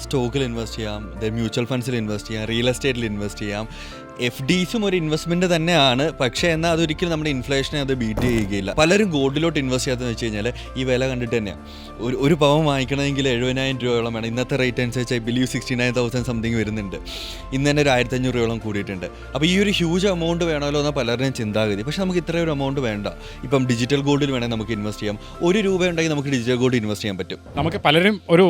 സ്റ്റോക്കിൽ ഇൻവെസ്റ്റ് ചെയ്യാം, mutual ഫണ്ട്സിൽ invest ചെയ്യാം, റിയൽ എസ്റ്റേറ്റിൽ ഇൻവെസ്റ്റ് ചെയ്യാം. എഫ് ഡിസും ഒരു ഇൻവെസ്റ്റ്മെൻറ്റ് തന്നെയാണ്. പക്ഷേ എന്നാൽ അതൊരിക്കലും നമ്മുടെ ഇൻഫ്ലേഷനെ അത് ബീറ്റ് ചെയ്യുകയില്ല. പലരും ഗോൾഡിലോട്ട് ഇൻവെസ്റ്റ് ചെയ്യാത്തതെന്ന് വെച്ച് കഴിഞ്ഞാൽ ഈ വില കണ്ടിട്ട് തന്നെയാണ്. ഒരു പവൻ വാങ്ങിക്കണമെങ്കിൽ 70,000 രൂപയോളം വേണം. ഇന്നത്തെ റേറ്റ് അനുസരിച്ച് ഐ ബിലീവ് 69,000 സംതിങ് വരുന്നുണ്ട്. ഇന്ന് തന്നെ ഒരു 1,500 രൂപയോളം കൂടിയിട്ടുണ്ട്. അപ്പോൾ ഈ ഒരു ഹ്യൂജ് എമൗണ്ട് വേണമല്ലോ എന്നാൽ പലരുടെയും ചിന്താഗതി. പക്ഷേ നമുക്ക് ഇത്രയും ഒരു എമൗണ്ട് വേണ്ട. ഇപ്പം ഡിജിറ്റൽ ഗോൾഡിൽ വേണമെങ്കിൽ നമുക്ക് ഇൻവെസ്റ്റ് ചെയ്യാം. 1 രൂപ ഉണ്ടെങ്കിൽ നമുക്ക് ഡിജിറ്റൽ ഗോൾഡ് ഇൻവെസ്റ്റ് ചെയ്യാൻ പറ്റും. നമുക്ക് പലരും ഒരു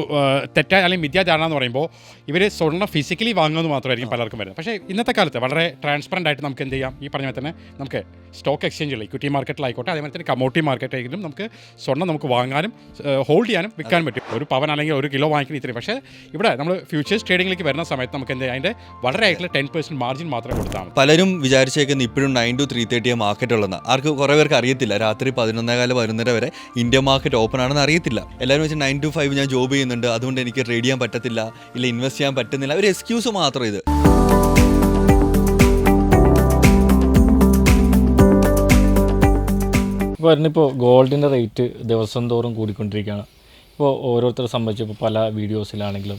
തെറ്റായ അല്ലെങ്കിൽ മിഥ്യാധാരണ എന്ന് പറയുമ്പോൾ ഇവർ സ്വർണ്ണം ഫിസിക്കലി വാങ്ങുന്നത് മാത്രമായിരിക്കും പലർക്കും വരുന്നത്. പക്ഷേ ഇന്നത്തെ കാലത്ത് വളരെ ട്രാൻസ്പെറൻ്റ് ആയിട്ട് നമുക്ക് എന്ത് ചെയ്യാം, ഈ പറഞ്ഞ തന്നെ നമുക്ക് സ്റ്റോക്ക് എക്സ്ചേഞ്ചുകൾ ഇക്വിറ്റി മാർക്കറ്റിലായിക്കോട്ടെ, അതേപോലെ തന്നെ കമോഡിറ്റി മാർക്കറ്റായെങ്കിലും നമുക്ക് സ്വർണ്ണം നമുക്ക് വാങ്ങാനും ഹോൾഡ് ചെയ്യാനും വിൽക്കാനും പറ്റും. ഒരു പവൻ അല്ലെങ്കിൽ 1 കിലോ വാങ്ങിക്കുന്ന ഇത്രയും. പക്ഷേ ഇവിടെ നമ്മൾ ഫ്യൂച്ചേഴ്സ് ട്രേഡിംഗിലേക്ക് വരുന്ന സമയത്ത് നമുക്ക് എന്ത് ചെയ്യാം, അതിൻ്റെ വളരെ ആയിട്ടുള്ള 10% മാർജിൻ മാത്രം കൊടുത്താൽ മതി. പലരും വിചാരിച്ചേക്കുന്ന ഇപ്പോഴും 9 to 3:30 മാർക്കറ്റ് ഉള്ളതാണ്. ആർക്ക് കുറേ പേർക്ക് അറിയത്തില്ല. രാത്രി 11:15 വരെ ഇന്ത്യ മാർക്കറ്റ് ഓപ്പൺ ആണെന്ന് അറിയത്തില്ല. എല്ലാവരും വെച്ച് 9 to 5 ഞാൻ ജോബ് ചെയ്യുന്നുണ്ട്, അതുകൊണ്ട് എനിക്ക് ട്രേഡ് ചെയ്യാൻ പറ്റത്തില്ല, ഇല്ല ഇൻവെസ്റ്റ് ചെയ്യാൻ പറ്റുന്നില്ല. ഒരു എക്സ്ക്യൂസ് മാത്രം ഇത്. ഇപ്പോൾ വരുന്നിപ്പോൾ ഗോൾഡിൻ്റെ റേറ്റ് ദിവസം തോറും കൂടിക്കൊണ്ടിരിക്കുകയാണ്. ഇപ്പോൾ ഓരോരുത്തരെ സംബന്ധിച്ച് ഇപ്പോൾ പല വീഡിയോസിലാണെങ്കിലും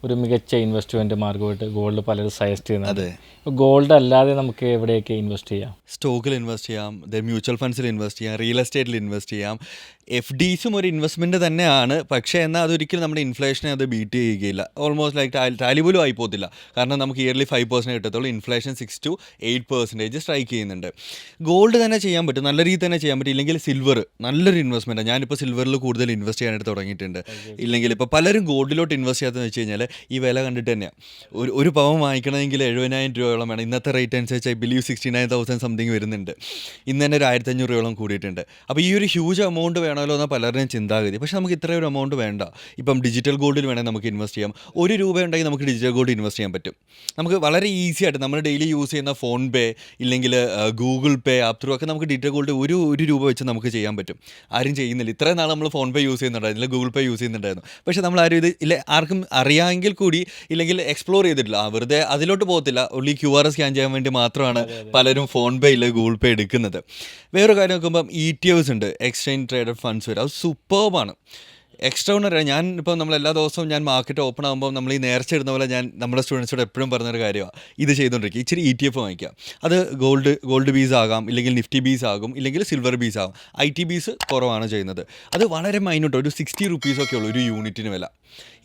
ഒരു മികച്ച ഇൻവെസ്റ്റ്മെൻറ്റ് മാർഗമായിട്ട് ഗോൾഡ് പലരും സജസ്റ്റ് ചെയ്യുന്നത്. ഇപ്പോൾ ഗോൾഡ് അല്ലാതെ നമുക്ക് എവിടെയൊക്കെ ഇൻവെസ്റ്റ് ചെയ്യാം? സ്റ്റോക്കിൽ ഇൻവെസ്റ്റ് ചെയ്യാം, മ്യൂച്വൽ ഫണ്ട്സിൽ ഇൻവെസ്റ്റ് ചെയ്യാം, റിയൽ എസ്റ്റേറ്റിൽ ഇൻവെസ്റ്റ് ചെയ്യാം. എഫ് ഡിസും ഒരു ഇൻവെസ്റ്റ്മെൻറ്റ് തന്നെയാണ്. പക്ഷേ എന്നാൽ അതൊരിക്കലും നമ്മുടെ ഇൻഫ്ലേഷനെ അത് ബീറ്റ് ചെയ്യുകയില്ല. ഓൾമോസ്റ്റ് ലൈക്ക് ടാലി പോലും ആയിപ്പോത്തില്ല. കാരണം നമുക്ക് ഇയർലി 5% കിട്ടത്തുള്ളൂ. ഇൻഫ്ലേഷൻ 6 to 8% സ്ട്രൈക്ക് ചെയ്യുന്നുണ്ട്. ഗോൾഡ് തന്നെ ചെയ്യാൻ പറ്റും, നല്ല രീതിയിൽ തന്നെ ചെയ്യാൻ പറ്റും. ഇല്ലെങ്കിൽ സിൽവർ നല്ലൊരു ഇൻവെസ്റ്റ്മെൻറ്റാണ്. ഞാനിപ്പോൾ സിൽവറിൽ കൂടുതൽ ഇൻവെസ്റ്റ് ചെയ്യാനായിട്ട് തുടങ്ങിയിട്ടുണ്ട്. ഇല്ലെങ്കിൽ ഇപ്പോൾ പലരും ഗോൾഡിലോട്ട് ഇൻവെസ്റ്റ് ചെയ്യാത്തതെന്ന് വെച്ച് കഴിഞ്ഞാൽ ഈ വില കണ്ടിട്ട് തന്നെയാണ്. ഒരു പവൻ വാങ്ങിക്കണമെങ്കിൽ 70,000 രൂപയോളം വേണം. ഇന്നത്തെ റേറ്റ് അനുസരിച്ച് ഐ ബിലീവ് 69,000 സംതിങ് വരുന്നുണ്ട്. ഇന്ന് തന്നെ ഒരു 1,500 രൂപയോളം കൂടിയിട്ടുണ്ട്. അപ്പോൾ ഈ ഒരു ഹ്യൂജ് എമൗണ്ട് വേണമല്ലോ എന്നാൽ പലരുടെയും ചിന്താഗതി. പക്ഷേ നമുക്ക് ഇത്രയും ഒരു എമൗണ്ട് വേണ്ട. ഇപ്പം ഡിജിറ്റൽ ഗോൾഡിൽ വേണമെങ്കിൽ നമുക്ക് ഇൻവെസ്റ്റ് ചെയ്യാം. 1 രൂപ ഉണ്ടെങ്കിൽ നമുക്ക് ഡിജിറ്റൽ ഗോൾഡ് ഇൻവെസ്റ്റ് ചെയ്യാൻ പറ്റും. നമുക്ക് വളരെ ഈസി ആയിട്ട് നമ്മൾ ഡെയിലി യൂസ് ചെയ്യുന്ന ഫോൺ പേ ഇല്ലെങ്കിൽ ഗൂഗിൾ പേ ആപ്പ് ത്രൂ ഒക്കെ നമുക്ക് ഡിജിറ്റൽ ഗോൾഡ് ഒരു രൂപ വെച്ച് നമുക്ക് ചെയ്യാൻ പറ്റും. ആരും ചെയ്യുന്നില്ല. ഇത്രയും നാൾ നമ്മൾ ഫോൺ പേ യൂസ് ചെയ്യുന്നുണ്ടായിരുന്നില്ല, ഗൂഗിൾ പേ യൂസ് ചെയ്യുന്നുണ്ടായിരുന്നു. പക്ഷേ നമ്മൾ ആരും ഇത് ഇല്ല ആർക്കും അറിയാമെങ്കിൽ കൂടി ഇല്ലെങ്കിൽ എക്സ്പ്ലോർ ചെയ്തിട്ടില്ല. വെറുതെ അതിലോട്ട് പോകത്തില്ല. ഉള്ളി QR സ്കാൻ ചെയ്യാൻ വേണ്ടി മാത്രമാണ് പലരും ഫോൺ പേ ഇല്ല ഗൂഗിൾ പേ എടുക്കുന്നത്. വേറൊരു കാര്യം നോക്കുമ്പം ETFs ഉണ്ട്, എക്സ്ചേഞ്ച് ട്രേഡഡ് ഫണ്ട്സ് വരും. അത് സൂപ്പർബാണ്, എക്സ്ട്രാordinary. ഞാൻ ഇപ്പോൾ നമ്മളെല്ലാ ദിവസവും ഞാൻ മാർക്കറ്റ് ഓപ്പൺ ആകുമ്പോൾ നമ്മൾ ഈ നേർച്ച ഇടുന്ന പോലെ ഞാൻ നമ്മുടെ സ്റ്റുഡൻസിനോട് എപ്പോഴും പറഞ്ഞൊരു കാര്യമാണ് ഇത് ചെയ്തുകൊണ്ടിരിക്കുക. ഇച്ചിരി ETF വാങ്ങിക്കുക. അത് ഗോൾഡ് ബീസ് ആകാം, ഇല്ലെങ്കിൽ നിഫ്റ്റി ബീസ് ആകും, ഇല്ലെങ്കിൽ സിൽവർ ബീസ് ആകും. IT ബീസ് കുറവാണ് ചെയ്യുന്നത്. അത് വളരെ മൈന്യൂട്ട്, ഒരു 60 റുപ്പീസൊക്കെ ഉള്ളൂ ഒരു യൂണിറ്റിന് വില.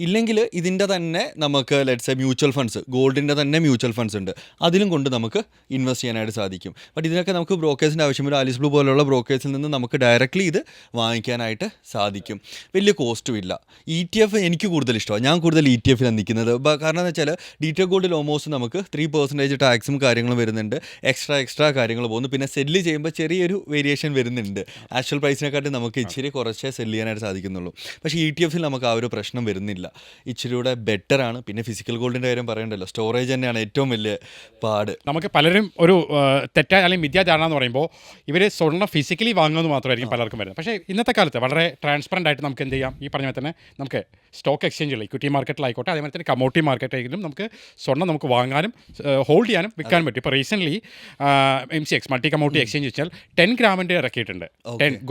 ഇല്ലെങ്കിൽ ഇതിൻ്റെ തന്നെ നമുക്ക് ലെറ്റ്സ് മ്യൂച്വൽ ഫണ്ട്സ്, ഗോൾഡിൻ്റെ തന്നെ മ്യൂച്വൽ ഫണ്ട്സ് ഉണ്ട്, അതിലും കൊണ്ട് നമുക്ക് ഇൻവെസ്റ്റ് ചെയ്യാനായിട്ട് സാധിക്കും. ബട്ട് ഇതിനൊക്കെ നമുക്ക് ബ്രോക്കേഴ്സിൻ്റെ ആവശ്യമില്ല. ആലിസ് ബ്ലൂ പോലുള്ള ബ്രോക്കേഴ്സിൽ നിന്ന് നമുക്ക് ഡയറക്റ്റ്ലി ഇത് വാങ്ങിക്കാനായിട്ട് സാധിക്കും. വലിയ കോസ്റ്റും ഇല്ല. ETF എനിക്ക് കൂടുതൽ ഇഷ്ടമാണ്. ഞാൻ കൂടുതൽ ETF-ലാണ് നിൽക്കുന്നത്. കാരണം എന്ന് വെച്ചാൽ ഡിജിറ്റൽ ഗോൾഡിൽ ഓൾമോസ്റ്റ് നമുക്ക് 3% ടാക്സും കാര്യങ്ങളും വരുന്നുണ്ട്. എക്സ്ട്രാ കാര്യങ്ങൾ പോകുന്നു. പിന്നെ സെല്ല് ചെയ്യുമ്പോൾ ചെറിയൊരു വേരിയേഷൻ വരുന്നുണ്ട്. ആക്ച്വൽ പ്രൈസിനെക്കാട്ടി നമുക്ക് ഇച്ചിരി കുറച്ചേ സെല്ല് ചെയ്യാനായിട്ട് സാധിക്കുന്നുള്ളൂ. പക്ഷേ ETF-ൽ നമുക്ക് ആ ഒരു പ്രശ്നം വരുന്നില്ല. ഇച്ചിരി കൂടെ ബെറ്ററാണ്. പിന്നെ ഫിസിക്കൽ ഗോൾഡിൻ്റെ കാര്യം പറയണ്ടല്ലോ, സ്റ്റോറേജ് തന്നെയാണ് ഏറ്റവും വലിയ പാട്. നമുക്ക് പലരും ഒരു തെറ്റായ അല്ലെങ്കിൽ മിഥ്യാധാരണ എന്ന് പറയുമ്പോൾ ഇവർ സ്വർണ്ണം ഫിസിക്കലി വാങ്ങുന്നത് മാത്രമായിരിക്കും പലർക്കും വരുന്നത്. പക്ഷേ ഇന്നത്തെ കാലത്ത് വളരെ ട്രാൻസ്പെറൻ്റ് ആയിട്ട് നമുക്ക് എന്ത് ചെയ്യാം, ഈ പറഞ്ഞ തന്നെ നമുക്ക് സ്റ്റോക്ക് എക്സ്ചേഞ്ചുകൾ ഇക്വിറ്റി മാർക്കറ്റിലായിക്കോട്ടെ, അതേപോലെ തന്നെ കമോഡിറ്റി മാർക്കറ്റായെങ്കിലും നമുക്ക് സ്വർണ്ണം നമുക്ക് വാങ്ങാനും ഹോൾഡ് ചെയ്യാനും വിൽക്കാനും പറ്റും. ഇപ്പോൾ recently MCX multi commodity exchange വെച്ചാൽ 10 ഗ്രാമിൻ്റെ ഇറക്കിയിട്ടുണ്ട്.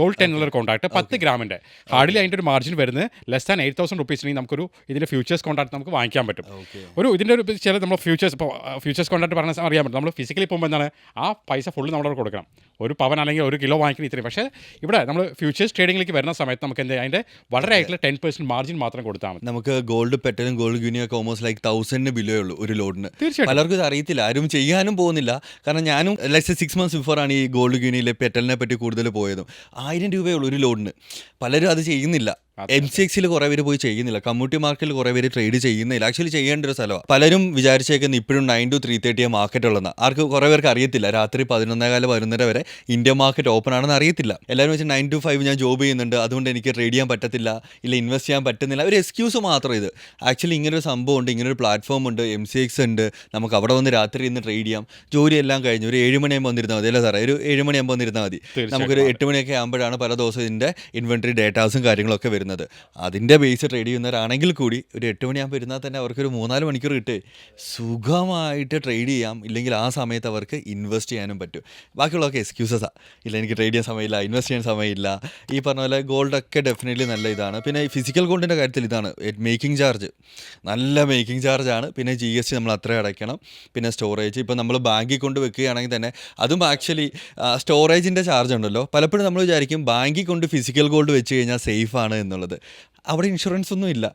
ഗോൾഡ് 10 എന്നുള്ള കോൺട്രാക്ട് 10 ഗ്രാമിൻ്റെ ഹാർഡ്ലി അതിൻ്റെ ഒരു മാർജിൻ വരുന്നത് ലെസ് ദാൻ 8,000 റുപ്പീസിന് നമുക്കൊരു ഇതിൻ്റെ ഫ്യൂച്ചേഴ്സ് കോൺട്രാക്ട് നമുക്ക് വാങ്ങിക്കാൻ പറ്റും. ഇതിൻ്റെ ഒരു ചില നമ്മൾ ഫ്യൂച്ചേഴ്സ് കോൺട്രാക്ട് പറഞ്ഞാൽ അറിയാൻ പറ്റും. നമ്മൾ ഫിസിക്കലി പോകുമ്പോൾ എന്താണ് ആ പൈസ ഫുള്ള് നമ്മളോട് കൊടുക്കണം. ഒരു പവൻ അല്ലെങ്കിൽ 1 കിലോ വാങ്ങിക്കുന്ന ഇത്രയും. പക്ഷേ ഇവിടെ നമ്മൾ ഫ്യൂച്ചേഴ്സ് ട്രേഡിംഗിലേക്ക് വരുന്ന സമയത്ത് നമുക്ക് എന്ത് ചെയ്യാം, അതിൻ്റെ വളരെ ആയിട്ടുള്ള 10% മാർജിൻ മാത്രം കൊടുത്താൽ മതി. നമുക്ക് ഗോൾഡ് പെറ്റലും ഗോൾഡ് ഗ്യൂനിയും ഒക്കെ ഓൾമോസ്റ്റ് ലൈക്ക് 1000 ബിലോ ഉള്ളൂ ഒരു ലോഡിന്. തീർച്ചയായിട്ടും പലർക്കും ഇത് അറിയത്തില്ല, ആരും ചെയ്യാനും പോകുന്നില്ല. കാരണം ഞാനും 6 months ബിഫോറാണ് ഈ ഗോൾഡ് ഗ്യൂനിയിലെ പെറ്റലിനെ പറ്റി കൂടുതൽ പോയതും. 1000 രൂപയുള്ളൂ ഒരു ലോഡിന്. പലരും അത് ചെയ്യുന്നില്ല. MCX-ൽ കുറേ പേര് പോയി ചെയ്യുന്നില്ല. കമ്മ്യൂണിറ്റി മാർക്കറ്റിൽ കുറേ പേര് ട്രേഡ് ചെയ്യുന്നില്ല. ആക്ച്വലി ചെയ്യേണ്ട ഒരു സ്ഥലമാണ്. പലരും വിചാരിച്ചേക്കുന്ന ഇപ്പോഴും 9 to 3:30 മാർക്കറ്റ് ഉള്ളതാണ്. ആർക്ക് കുറേ പേർക്ക് അറിയത്തില്ല. രാത്രി 11:15 വരെ ഇന്ത്യ മാർക്കറ്റ് ഓപ്പൺ ആണെന്ന് അറിയത്തില്ല. എല്ലാവരും വെച്ച് 9 to 5 ഞാൻ ജോബ് ചെയ്യുന്നുണ്ട്, അതുകൊണ്ട് എനിക്ക് ട്രേഡ് ചെയ്യാൻ പറ്റത്തില്ല, ഇല്ല ഇൻവെസ്റ്റ് ചെയ്യാൻ പറ്റുന്നില്ല. ഒരു എക്സ്ക്യൂസ് മാത്രം ഇത്. ആക്ച്വലി ഇങ്ങനൊരു സംഭവം ഉണ്ട്, ഇങ്ങനൊരു പ്ലാറ്റ്ഫോം ഉണ്ട്, MCX ഉണ്ട്. നമുക്ക് അവിടെ വന്ന് രാത്രി ഇന്ന് ട്രേഡ് ചെയ്യാം. ജോലിയെല്ലാം കഴിഞ്ഞ് ഒരു 7 മണിയാകുമ്പോൾ വന്നിരുന്നാൽ മതി. അല്ലേ സാറേ, ഒരു 7 മണിയാകുമ്പോൾ വന്നിരുന്നാൽ മതി. നമുക്കൊരു 8 മണിയൊക്കെ ആകുമ്പോഴാണ് പല ദിവസം ഇതിൻ്റെ ഇൻവെൻട്രി ഡേറ്റാസും കാര്യങ്ങളൊക്കെ വരുന്നത്. അതിൻ്റെ ബേസ് ട്രേഡ് ചെയ്യുന്നവരാണെങ്കിൽ കൂടി ഒരു 8 മണിയാകുമ്പോൾ ഇരുന്നാൽ തന്നെ അവർക്കൊരു 3-4 മണിക്കൂർ കിട്ടേ സുഖമായിട്ട് ട്രേഡ് ചെയ്യാം. ഇല്ലെങ്കിൽ ആ സമയത്ത് അവർക്ക് ഇൻവെസ്റ്റ് ചെയ്യാനും പറ്റും. ബാക്കിയുള്ളതൊക്കെ എക്സ്ക്യൂസസാണ്. ഇല്ല എനിക്ക് ട്രേഡ് ചെയ്യാൻ സമയമില്ല, ഇൻവെസ്റ്റ് ചെയ്യാൻ സമയമില്ല. ഈ പറഞ്ഞ പോലെ ഗോൾഡൊക്കെ ഡെഫിനറ്റ്ലി നല്ല ഇതാണ്. ആണ്. പിന്നെ ഫിസിക്കൽ ഗോൾഡിൻ്റെ കാര്യത്തിൽ ഇതാണ് മേക്കിംഗ് ചാർജ്, നല്ല മേക്കിംഗ് ചാർജാണ്. പിന്നെ GST നമ്മൾ അത്ര അടയ്ക്കണം. പിന്നെ സ്റ്റോറേജ് ഇപ്പോൾ നമ്മൾ ബാങ്കിൽ കൊണ്ട് വെക്കുകയാണെങ്കിൽ തന്നെ അതും ആക്ച്വലി സ്റ്റോറേജിൻ്റെ ചാർജ് ഉണ്ടല്ലോ. പലപ്പോഴും നമ്മൾ വിചാരിക്കും ബാങ്കിൽ കൊണ്ട് ഫിസിക്കൽ ഗോൾഡ് വെച്ച് കഴിഞ്ഞാൽ സേഫാണ് എന്നുള്ളത്. അവിടെ ഇൻഷുറൻസ് ഒന്നും ഇല്ല.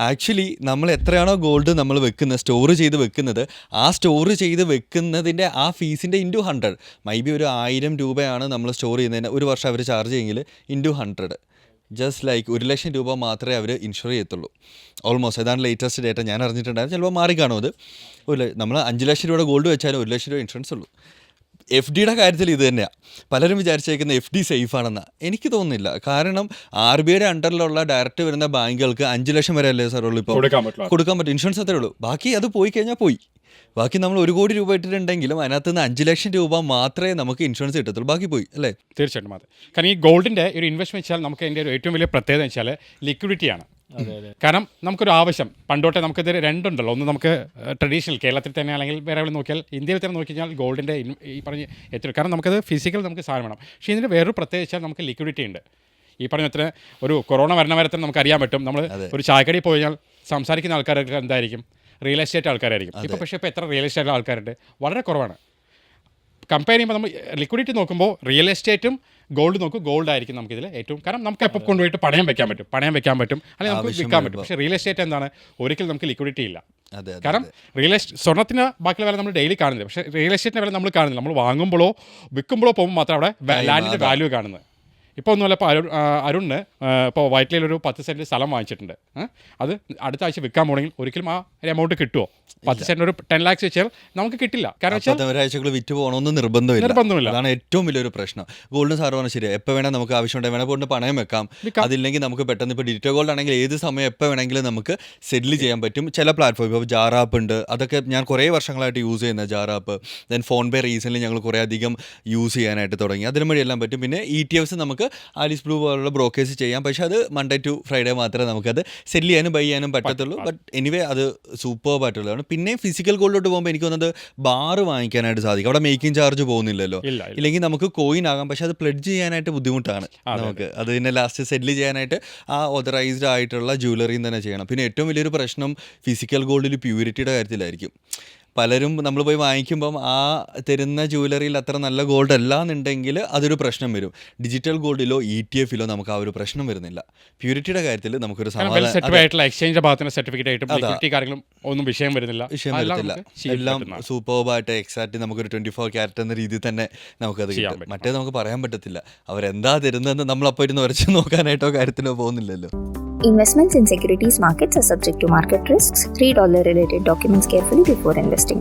ആക്ച്വലി നമ്മൾ എത്രയാണോ ഗോൾഡ് നമ്മൾ വെക്കുന്നത്, സ്റ്റോർ ചെയ്ത് വെക്കുന്നത്, ആ സ്റ്റോർ ചെയ്ത് വെക്കുന്നതിൻ്റെ ആ ഫീസിൻ്റെ ഇൻറ്റു 100, മൈ ബി ഒരു 1000 രൂപയാണ് നമ്മൾ സ്റ്റോർ ചെയ്യുന്നതിന് ഒരു വർഷം അവർ ചാർജ് ചെയ്യുമെങ്കിൽ ഇൻറ്റു 100, ജസ്റ്റ് ലൈക്ക് 1 ലക്ഷം രൂപ മാത്രമേ അവർ ഇൻഷുർ ചെയ്യത്തുള്ളൂ ഓൾമോസ്റ്റ്. അതാണ് ലേറ്റസ്റ്റ് ഡേറ്റ ഞാൻ അറിഞ്ഞിട്ടുണ്ടായിരുന്നു. ചിലപ്പോൾ മാറിക്കാണും അത്. നമ്മൾ 5 ലക്ഷം രൂപയുടെ ഗോൾഡ് വെച്ചാലും 1 ലക്ഷം രൂപ ഇൻഷുറൻസ് ഉള്ളൂ. FDയുടെ കാര്യത്തിൽ ഇത് തന്നെയാണ്. പലരും വിചാരിച്ചേക്കുന്ന FD സേഫ് ആണെന്നാണ്. എനിക്ക് തോന്നുന്നില്ല. കാരണം RBIയുടെ അണ്ടറിലുള്ള ഡയറക്റ്റ് വരുന്ന ബാങ്കുകൾക്ക് 5 ലക്ഷം വരെ അല്ലേ സാർ ഉള്ളൂ ഇപ്പോൾ കൊടുക്കാൻ പറ്റും. ഇൻഷുറൻസ് അത്രേ ഉള്ളൂ. ബാക്കി അത് പോയി കഴിഞ്ഞാൽ പോയി. ബാക്കി നമ്മൾ 1 കോടി രൂപ ഇട്ടിട്ടുണ്ടെങ്കിലും അതിനകത്ത് നിന്ന് 5 ലക്ഷം രൂപ മാത്രമേ നമുക്ക് ഇൻഷുറൻസ് കിട്ടത്തുള്ളൂ. ബാക്കി പോയി അല്ലേ? തീർച്ചയായിട്ടും അതെ. കാരണം ഈ ഗോൾഡിൻ്റെ ഒരു ഇൻവെസ്റ്റ്മെൻറ്റ് വെച്ചാൽ നമുക്ക് അതിൻ്റെ ഒരു ഏറ്റവും വലിയ പ്രത്യേകത വെച്ചാൽ ലിക്വിഡിറ്റിയാണ്. കാരണം നമുക്കൊരു ആവശ്യം പണ്ടോട്ടെ നമുക്കിത് രണ്ടുണ്ടല്ലോ. ഒന്ന് നമുക്ക് ട്രഡീഷണൽ കേരളത്തിൽ തന്നെ അല്ലെങ്കിൽ വേറെ എവിടെ നോക്കിയാൽ, ഇന്ത്യയിൽ തന്നെ നോക്കി കഴിഞ്ഞാൽ ഗോൾഡിൻ്റെ ഈ പറഞ്ഞ എത്ര, കാരണം നമുക്കത് ഫിസിക്കൽ നമുക്ക് സാധനം വേണം. പക്ഷേ ഇതിൻ്റെ വേറൊരു പ്രത്യേകിച്ചാൽ നമുക്ക് ലിക്വിഡിറ്റി ഉണ്ട്. ഈ പറഞ്ഞ എത്ര ഒരു കൊറോണ വരണ വരെ തന്നെ നമുക്ക് അറിയാൻ പറ്റും. നമ്മൾ ഒരു ചായക്കടയിൽ പോയി കഴിഞ്ഞാൽ സംസാരിക്കുന്ന ആൾക്കാരൊക്കെ എന്തായിരിക്കും? റിയൽ എസ്റ്റേറ്റ് ആൾക്കാരായിരിക്കും. പക്ഷേ ഇപ്പോൾ എത്ര റിയൽ എസ്റ്റേറ്റ് ആൾക്കാരുണ്ട്? വളരെ കുറവാണ്. കമ്പയർ ചെയ്യുമ്പോൾ നമ്മൾ ലിക്വിഡിറ്റി നോക്കുമ്പോൾ റിയൽ എസ്റ്റേറ്റും ഗോൾഡ് നോക്കും, ഗോൾഡ് ആയിരിക്കും നമുക്കിതിൽ ഏറ്റവും. കാരണം നമുക്ക് എപ്പോൾ കൊണ്ടുപോയിട്ട് പണയം വെക്കാൻ പറ്റും അല്ലെങ്കിൽ നമുക്ക് വിൽക്കാൻ പറ്റും. പക്ഷേ റിയൽ എസ്റ്റേറ്റ് എന്താണ്? ഒരിക്കലും നമുക്ക് ലിക്വിഡിറ്റി ഇല്ല. കാരണം റിയൽ എസ്റ്റേറ്റ് സ്വർണ്ണത്തിന് ബാക്കിയുള്ള വില നമ്മൾ ഡെയിലി കാണുന്നില്ല. പക്ഷേ റിയൽ എസ്റ്റേറ്റിൻ്റെ വില നമ്മൾ കാണുന്നില്ല. നമ്മൾ വാങ്ങുമ്പോഴോ വിൽക്കുമ്പോഴോ പോകുമ്പോൾ മാത്രം അവിടെ ലാൻഡിൻ്റെ വാല്യൂ കാണുന്നത്. ഇപ്പോൾ ഒന്നുമല്ല, ഇപ്പോൾ അരുണിന് ഇപ്പോൾ വൈറ്റിലൊരു 10 സെൻറ്റ് സ്ഥലം വാങ്ങിച്ചിട്ടുണ്ട്. അത് അടുത്ത ആഴ്ച വിൽക്കാൻ പോകണമെങ്കിൽ ഒരിക്കലും ആ ഒരു എമൗണ്ട് കിട്ടുമോ? 10 സെൻറ്റ് ഒരു 10 lakhs വെച്ചാൽ നമുക്ക് കിട്ടില്ല. കാരണം വെച്ചാൽ ഒരാഴ്ചകൾ വിറ്റ് പോകണമെന്ന് നിർബന്ധമില്ല. അതാണ് ഏറ്റവും വലിയൊരു പ്രശ്നം. ഗോൾഡിന് സാർ പറഞ്ഞാൽ ശരിയാണ്. എപ്പോൾ വേണേൽ നമുക്ക് ആവശ്യമുണ്ടെങ്കിൽ വേണേൽ കൊണ്ട് പണയം വെക്കാം. അതില്ലെങ്കിൽ നമുക്ക് പെട്ടെന്ന് ഇപ്പോൾ ഡിജിറ്റൽ ഗോൾഡ് ആണെങ്കിൽ ഏത് സമയം എപ്പോൾ വേണമെങ്കിലും നമുക്ക് സെറ്റിൽ ചെയ്യാൻ പറ്റും. ചില പ്ലാറ്റ്ഫോം ഇപ്പോൾ ജാറാപ്പ് ഉണ്ട്. അതൊക്കെ ഞാൻ കുറേ വർഷങ്ങളായിട്ട് യൂസ് ചെയ്യുന്ന ജാറാപ്പ്. ദെൻ ഫോൺപേ റീസെൻ്റ്ലി ഞങ്ങൾ കുറേ അധികം യൂസ് ചെയ്യാനായിട്ട് തുടങ്ങി. അതിന് വഴി എല്ലാം പറ്റും. പിന്നെ ETFs നമുക്ക് ആലിസ് ബ്ലൂ പോലുള്ള ബ്രോക്കേഴ്സ് ചെയ്യാം. പക്ഷേ അത് മൺഡേ ടു ഫ്രൈഡേ മാത്രമേ നമുക്കത് സെല്ല് ചെയ്യാനും ബൈ ചെയ്യാനും പറ്റത്തുള്ളൂ. ബട്ട് എനിവേ അത് സൂപ്പർ ആയിട്ടുള്ളതാണ്. പിന്നെ ഫിസിക്കൽ ഗോൾഡിലോട്ട് പോകുമ്പോൾ എനിക്ക് തോന്നുന്നത് ബാർ വാങ്ങിക്കാനായിട്ട് സാധിക്കും. അവിടെ മേക്കിംഗ് ചാർജ് പോകുന്നില്ലല്ലോ. ഇല്ലെങ്കിൽ നമുക്ക് കോയിൻ ആകാം. പക്ഷേ അത് പ്ലെഡ്ജ് ചെയ്യാനായിട്ട് ബുദ്ധിമുട്ടാണ് നമുക്ക്. അത് പിന്നെ ലാസ്റ്റ് സെറ്റിൽ ചെയ്യാനായിട്ട് ആ ഓതറൈസ്ഡ് ആയിട്ടുള്ള ജ്വല്ലറിയിൽ തന്നെ ചെയ്യണം. പിന്നെ ഏറ്റവും വലിയൊരു പ്രശ്നം ഫിസിക്കൽ ഗോൾഡിൽ പ്യൂരിറ്റിയുടെ കാര്യത്തിലായിരിക്കും. പലരും നമ്മൾ പോയി വാങ്ങിക്കുമ്പം ആ തരുന്ന ജ്വല്ലറിയിൽ അത്ര നല്ല ഗോൾഡ് അല്ല എന്നുണ്ടെങ്കിൽ അതൊരു പ്രശ്നം വരും. ഡിജിറ്റൽ ഗോൾഡിലോ ETF-ലോ നമുക്ക് ആ ഒരു പ്രശ്നം വരുന്നില്ല. പ്യൂരിറ്റിയുടെ കാര്യത്തിൽ നമുക്കൊരു ഒന്നും വിഷയം വരുന്നില്ല. എല്ലാം സൂപ്പർബായിട്ട് എക്സാക്റ്റ് നമുക്കൊരു 24 ക്യാരറ്റ് എന്ന രീതിയിൽ തന്നെ നമുക്കത് കിട്ടും. മറ്റേ നമുക്ക് പറയാൻ പറ്റത്തില്ല അവരെന്താ തരുന്നതെന്ന് നമ്മളപ്പോൾ ഇരുന്ന് വരച്ച് നോക്കാനായിട്ടോ കാര്യത്തിലോ പോകുന്നില്ലല്ലോ. Investments in securities markets are subject to market risks. Read all the related documents carefully before investing.